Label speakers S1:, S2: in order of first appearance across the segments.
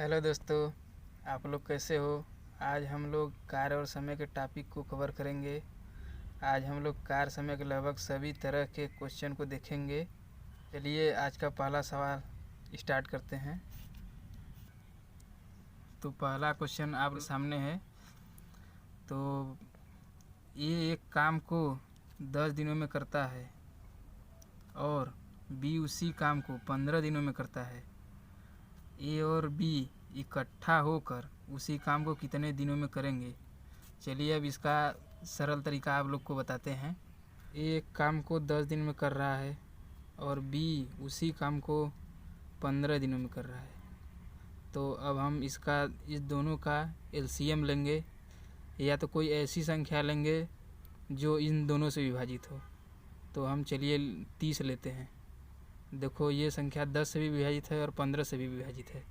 S1: Hello दोस्तों, आप लोग कैसे हो। आज हम लोग कार्य और समय के टॉपिक को कवर करेंगे। आज हम लोग कार्य समय के लगभग सभी तरह के क्वेश्चन को देखेंगे। चलिए आज का पहला सवाल स्टार्ट करते हैं। तो पहला क्वेश्चन आपके सामने है। तो ये एक काम को 10 दिनों में करता है और बी उसी काम को 15 दिनों में करता है। ए और बी इकट्ठा होकर उसी काम को कितने दिनों में करेंगे। चलिए अब इसका सरल तरीका आप लोग को बताते हैं। ए एक काम को 10 दिन में कर रहा है और बी उसी काम को 15 दिनों में कर रहा है। तो अब हम इस दोनों का एलसीएम लेंगे, या तो कोई ऐसी संख्या लेंगे जो इन दोनों से विभाजित हो। तो हम चलिए 30 लेते हैं। देखो ये संख्या 10 से भी विभाजित है और 15 से भी विभाजित है।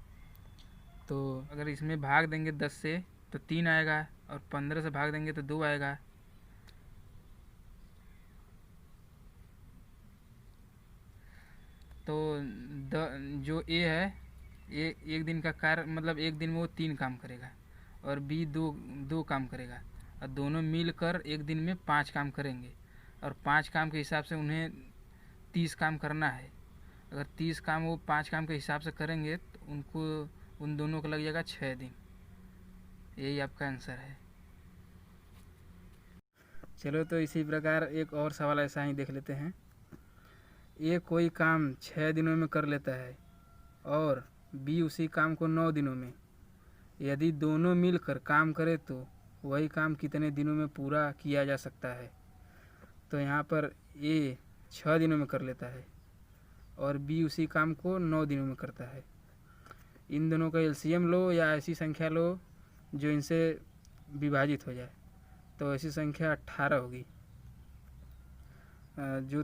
S1: तो अगर इसमें भाग देंगे 10 से तो 3 आएगा और 15 से भाग देंगे तो 2 आएगा। तो जो ए है, ये एक दिन का कार्य मतलब एक दिन में वो 3 काम करेगा और बी दो काम करेगा और दोनों मिलकर एक दिन में 5 काम करेंगे। और 5 काम के हिसाब से उन्हें 30 काम करना है। अगर 30 काम वो 5 काम के हिसाब से करेंगे तो उन दोनों को लग जाएगा 6 दिन। यही आपका आंसर है। चलो तो इसी प्रकार एक और सवाल ऐसा ही देख लेते हैं। ये कोई काम 6 दिनों में कर लेता है और बी उसी काम को 9 दिनों में। यदि दोनों मिलकर काम करे तो वही काम कितने दिनों में पूरा किया जा सकता है। तो यहाँ पर ए 6 दिनों में कर लेता है और बी उसी काम को 9 दिनों में करता है। इन दोनों का एलसीएम लो या ऐसी संख्या लो जो इनसे विभाजित हो जाए। तो ऐसी संख्या 18 होगी, जो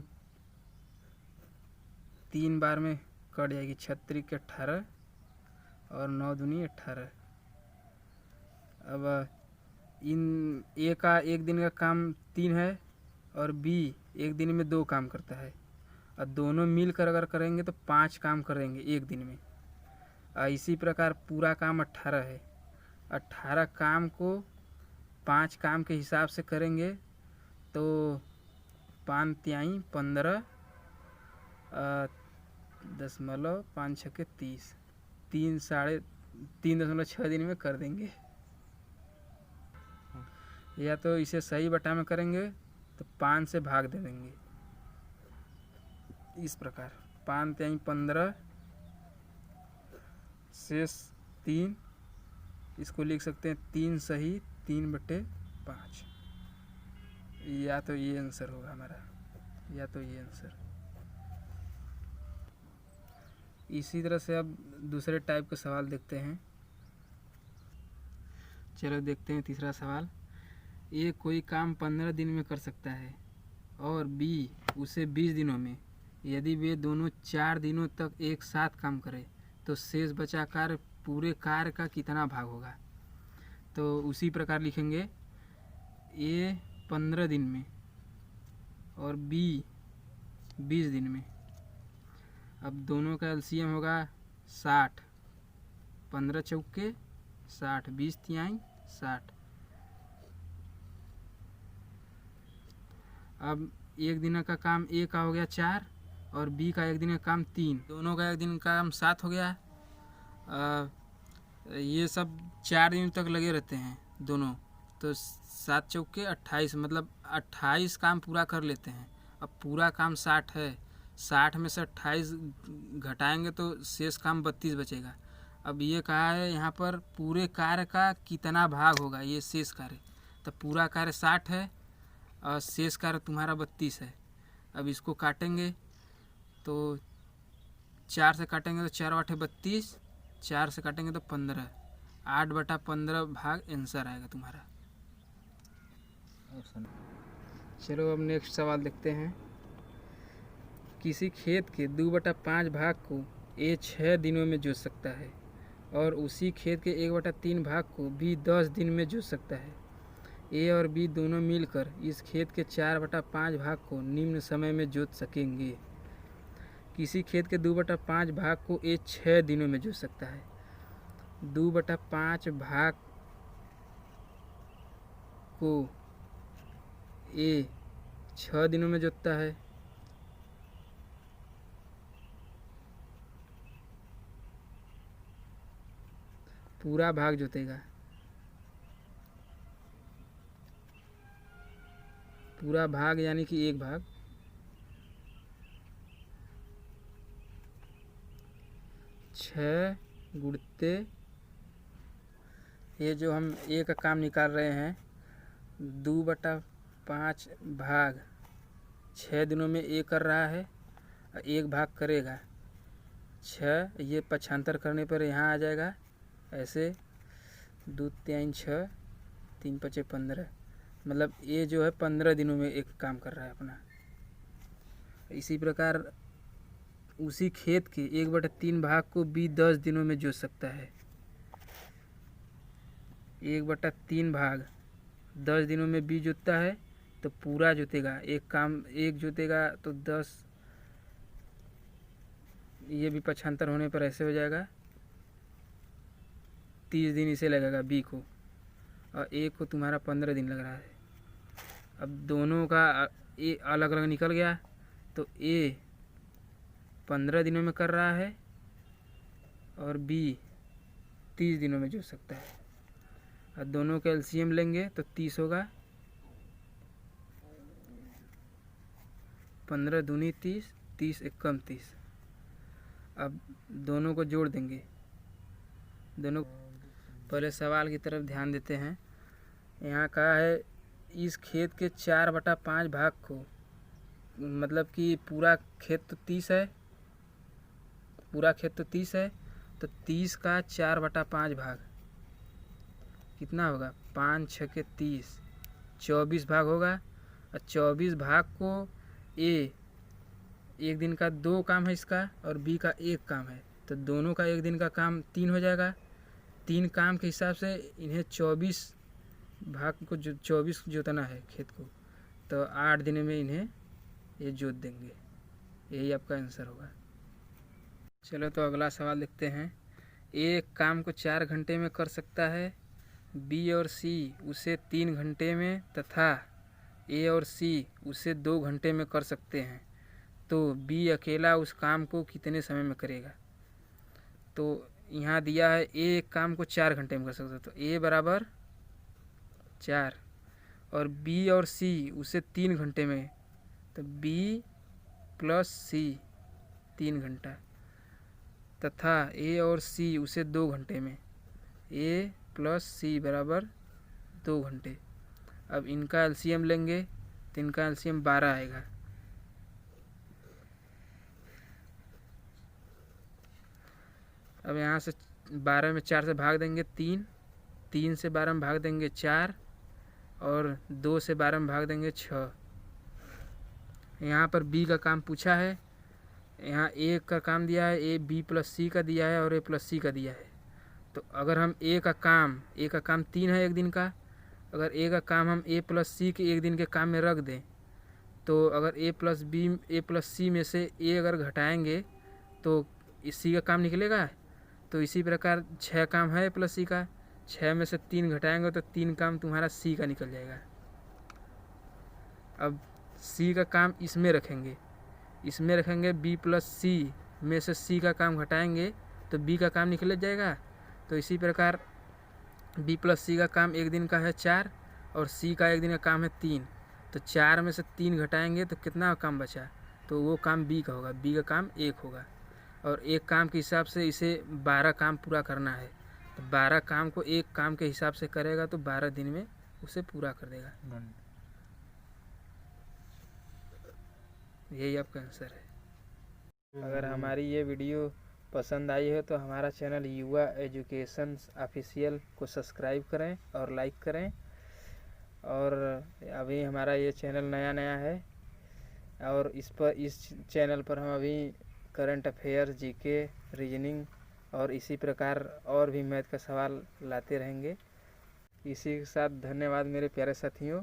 S1: 3 बार में कट जाएगी। 36 के 18 और 9 दूनी 18। अब इन ए का एक दिन का काम 3 है और बी एक दिन में 2 काम करता है और दोनों मिलकर अगर करेंगे तो 5 काम करेंगे एक दिन में। इसी प्रकार पूरा काम 18 है। 18 काम को 5 काम के हिसाब से करेंगे तो 5 तिहाई 15 दशमलव 5 छके 30, 3.6 दिन में कर देंगे। या तो इसे सही बटा में करेंगे तो 5 से भाग दे देंगे। इस प्रकार 5 तिहाई 15 शेष 3, इसको लिख सकते हैं 3 सही 3/5। या तो ये आंसर होगा हमारा, या तो ये आंसर। इसी तरह से अब दूसरे टाइप के सवाल देखते हैं। चलो देखते हैं तीसरा सवाल। ए कोई काम 15 दिन में कर सकता है और बी उसे 20 दिनों में। यदि वे दोनों 4 दिनों तक एक साथ काम करें तो शेष बचा कार्य पूरे कार्य का कितना भाग होगा। तो उसी प्रकार लिखेंगे ए 15 दिन में और बी 20 दिन में। अब दोनों का एलसीएम होगा 60, 15 चौके 60, 20 तिहाई 60। अब एक दिन का काम ए का हो गया 4 और बी का एक दिन का काम 3, दोनों का एक दिन का काम 7 हो गया। ये सब 4 दिन तक लगे रहते हैं दोनों, तो 7 चौके 28, मतलब 28 काम पूरा कर लेते हैं। अब पूरा काम 60 है, 60 में से 28 घटाएंगे तो शेष काम 32 बचेगा। अब ये कहा है यहाँ पर पूरे कार्य का कितना भाग होगा ये शेष कार्य। तो पूरा कार्य 60 है और शेष कार्य तुम्हारा 32 है। अब इसको काटेंगे तो 4 से काटेंगे तो 4 8 32, 4 से काटेंगे तो 15, 8/15 भाग आंसर आएगा तुम्हारा। चलो अब नेक्स्ट सवाल देखते हैं। किसी खेत के 2/5 भाग को ए 6 दिनों में जोत सकता है और उसी खेत के 1/3 भाग को बी 10 दिन में जोत सकता है। ए और बी दोनों मिलकर इस खेत के 4/5 भाग को निम्न समय में जोत सकेंगे। किसी खेत के 2/5 भाग को ए 6 दिनों में जोत सकता है। 2/5 भाग को ए 6 दिनों में जोतता है। पूरा भाग जोतेगा, पूरा भाग यानी कि एक भाग। 6 गुणते, ये जो हम ए का काम निकाल रहे हैं, 2/5 भाग 6 दिनों में ए कर रहा है, एक भाग करेगा 6। ये पक्षांतर करने पर यहाँ आ जाएगा ऐसे, 2 3 6 3 5 15, मतलब ये जो है 15 दिनों में एक काम कर रहा है अपना। इसी प्रकार उसी खेत के 1/3 भाग को बी 10 दिनों में जोत सकता है। 1/3 भाग 10 दिनों में बी जोतता है तो पूरा जोतेगा, एक जोतेगा तो 10, ये भी पक्षांतर होने पर ऐसे हो जाएगा, 30 दिन इसे लगेगा बी को, और ए को तुम्हारा 15 दिन लग रहा है। अब दोनों का ए अलग अलग निकल गया तो ए 15 दिनों में कर रहा है और बी 30 दिनों में जोत सकता है। और दोनों का एलसीएम लेंगे तो 30 होगा, 15 दूनी 30, 30 एकम 30। अब दोनों को जोड़ देंगे, दोनों। पहले सवाल की तरफ ध्यान देते हैं। यहाँ कहा है इस खेत के 4/5 भाग को, मतलब कि पूरा खेत तो 30 है, पूरा खेत तो 30 है, तो 30 का 4/5 भाग कितना होगा, 5 6 के 30, 24 भाग होगा। और 24 भाग को ए एक दिन का 2 काम है इसका, और बी का 1 काम है, तो दोनों का एक दिन का काम 3 हो जाएगा। 3 काम के हिसाब से इन्हें 24 भाग को 24 जोतना है खेत को, तो 8 दिन में इन्हें ये जोत देंगे। यही आपका आंसर होगा। चलो तो अगला सवाल देखते हैं। ए काम को 4 घंटे में कर सकता है, बी और सी उसे 3 घंटे में तथा ए और सी उसे 2 घंटे में कर सकते हैं, तो बी अकेला उस काम को कितने समय में करेगा। तो यहाँ दिया है ए काम को 4 घंटे में कर सकता है, तो ए बराबर 4, और बी और सी उसे 3 घंटे में, तो बी प्लस सी 3 घंटा, तथा ए और सी उसे 2 घंटे में, ए प्लस सी बराबर 2 घंटे। अब इनका एलसीएम लेंगे तो इनका एलसीएम 12 आएगा। अब यहाँ से 12 में 4 से भाग देंगे 3, 3 से 12 में भाग देंगे 4, और 2 से 12 में भाग देंगे 6। यहाँ पर बी का काम पूछा है, यहाँ ए का काम दिया है, ए बी प्लस सी का दिया है और ए प्लस सी का दिया है। तो अगर हम ए का काम 3 है एक दिन का, अगर ए का काम हम ए प्लस सी के एक दिन के काम में रख दें, तो अगर ए प्लस सी में से ए अगर घटाएंगे तो इस सी का काम निकलेगा। तो इसी प्रकार 6 काम है ए प्लस सी का, 6 में से 3 घटाएंगे तो 3 काम तुम्हारा सी का निकल जाएगा। अब सी का काम इसमें रखेंगे, बी प्लस सी में से सी का काम घटाएंगे तो बी का काम निकल जाएगा। तो इसी प्रकार बी प्लस सी का काम एक दिन का है 4, और सी का एक दिन का काम है 3, तो 4 में से 3 घटाएंगे तो कितना काम बचा, तो वो काम बी का होगा, बी का काम 1 होगा। और एक काम के हिसाब से इसे 12 काम पूरा करना है, तो 12 काम को एक काम के हिसाब से करेगा तो 12 दिन में उसे पूरा कर देगा। यही आपका आंसर है। अगर हमारी ये वीडियो पसंद आई है तो हमारा चैनल युवा एजुकेशन ऑफिशियल को सब्सक्राइब करें और लाइक करें। और अभी हमारा ये चैनल नया है, और इस चैनल पर हम अभी करंट अफेयर्स, जीके, रीजनिंग और इसी प्रकार और भी मैथ का सवाल लाते रहेंगे। इसी के साथ धन्यवाद मेरे प्यारे साथियों।